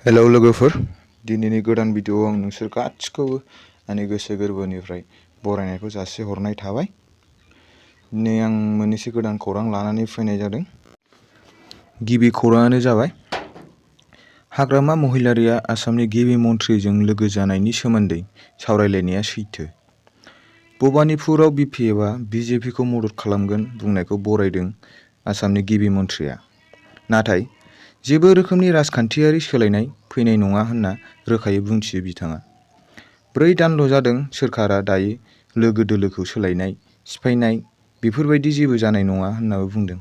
Hello लोगोफोर, दिनैनि गोदान भिडिअ'आव आं नोंसोर गासिखौबो आंनि गोसो गोरबोनिफ्राय बरायनायखौ जासिहरनाय थाबाय। दिनै आं मोननैसो गोदान खौरां लानानै फैनाय जादों। गिबि खौराङानो जाबाय हाग्रामा महिलारिया आसामनि गिबि मन्थ्रिजों लोगो जानायनि सोमोन्दै सावरायलायनाया सैथो। भबानिपुराव BPFआ BJPखौ मदद खालामगोन बुंनायखौ बरायदों आसामनि गिबि मन्थ्रिया। नाथाय जेबो रोखोमनि राजखान्थियारि सोलायनाय फैनाय नङा होनना रोखायै बुंथियो बिथाङा। 4 दानल' जादों सोरखारा दायो लोगो दोलोखौ सोलायनाय, सिफायनाय बेफोरबायदि जेबो जानाय नङा होननाबो बुंदों।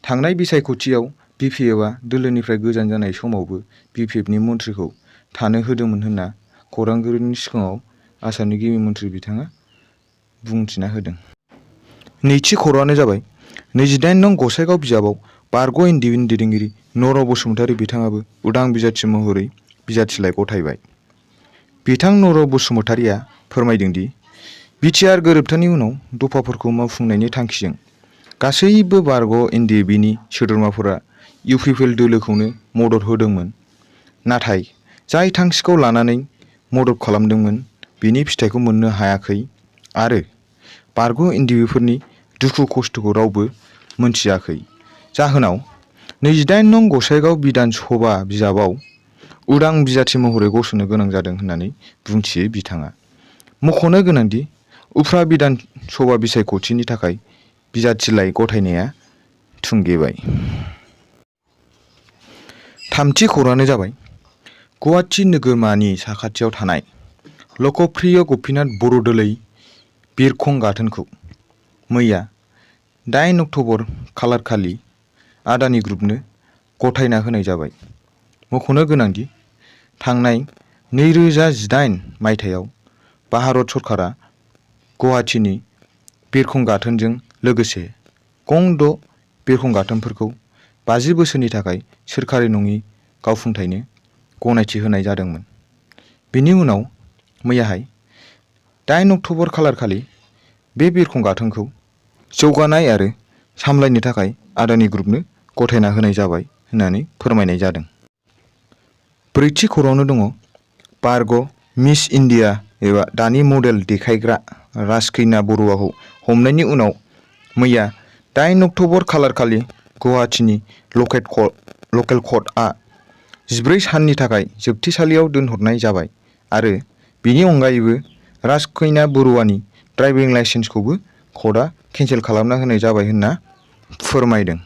थांनाय बिसायख'थियाव BPFआ दोलोनिफ्राय गोजान जानाय समावबो BPFनि मन्थ्रिखौ थानो होदोंमोन होनना खौरांगिरिनि सिगाङाव आसामनि गिबि मन्थ्रि बिथाङा बुंथिना होदों। नैथि खौराङानो जाबाय 28 नं गसाइगाव बिजाबाव बारग' इन्दिबिनि दैदेनगिरि नर' बसुमतारी बिथाङाबो उदां बिजाथि महरै बिजाथिलाइ गथायबाय। बिथां नर' बसुमतारीया फोरमायदों दि बिटिआर गोरोबथानि उनाव दफाफोरखौ मावफुंनायनि थांखिजों गासैबो बारग' इन्दिबिनि सोद्रोमाफोरा UPPL दोलोखौनो मदद होदोंमोन। नाथाय जाय थांखिखौ लानानै मदद खालामदोंमोन बेनि फिथाइखौ मोननो हायाखै आरो बारग' इन्दिबिफोरनि दुखु खस्थ'खौ रावबो मोनथियाखै। जाहोनाव 28 नं गसाइगाव बिधान सभा बिजाबाव उदां बिजाथि महरै गसंनो गोनां जादों होननानै बुंथियो बिथाङा। मख'नो गोनांदि उफ्रा बिधान सभा बिसायख'थिनि थाखाय बिजाथिलाइ गथायनाया थुंगेबाय। थामथि खौराङानो जाबाय गुवाहाटि नोगोरमानि साखाथियाव थानाय लकप्रिय गपिनाथ बरदलै बिरखं गाथोनखौ मैया 8 अक्ट'बर खालारखालि आदानि ग्रुपनो गथायना होनाय जाबाय। मख'नो गोनांदि थांनाय 2018 मायथाइयाव भारत सरकारा गुवाहाटिनि बिरखं गाथोनजों लोगोसे गं 6 बिरखं गाथोनफोरखौ 50 बोसोरनि थाखाय सोरखारि नङि गावफुंथायनो गनायथि होनाय जादोंमोन। बेनि उनाव मैयाहाय 8 अक्ट'बर खालारखालि बे बिरखं गाथोनखौ जौगानाय आरो सामलायनो थाखाय आदानि ग्रुपनो गथायना होनाय जाबाय होननानै फोरमायनाय जादों। ब्रैथि खौराङावनो दङ बारग' मिस इन्डिया एबा दानि मडेल देखायग्रा राजखैना बरुवाखौ हमनायनि उनाव मैया 8 अक्ट'बर खालारखालि गुवाहाटिनि लकेल कर्टआ 14 साननि थाखाय जोबथेसालियाव दोनहरनाय जाबाय आरो बेनि अनगायैबो राजखैना बरुवानि ड्राइभिं लाइसेन्सखौबो कर्टआ केन्सेल खालामना होनाय जाबाय होनना फोरमायदों।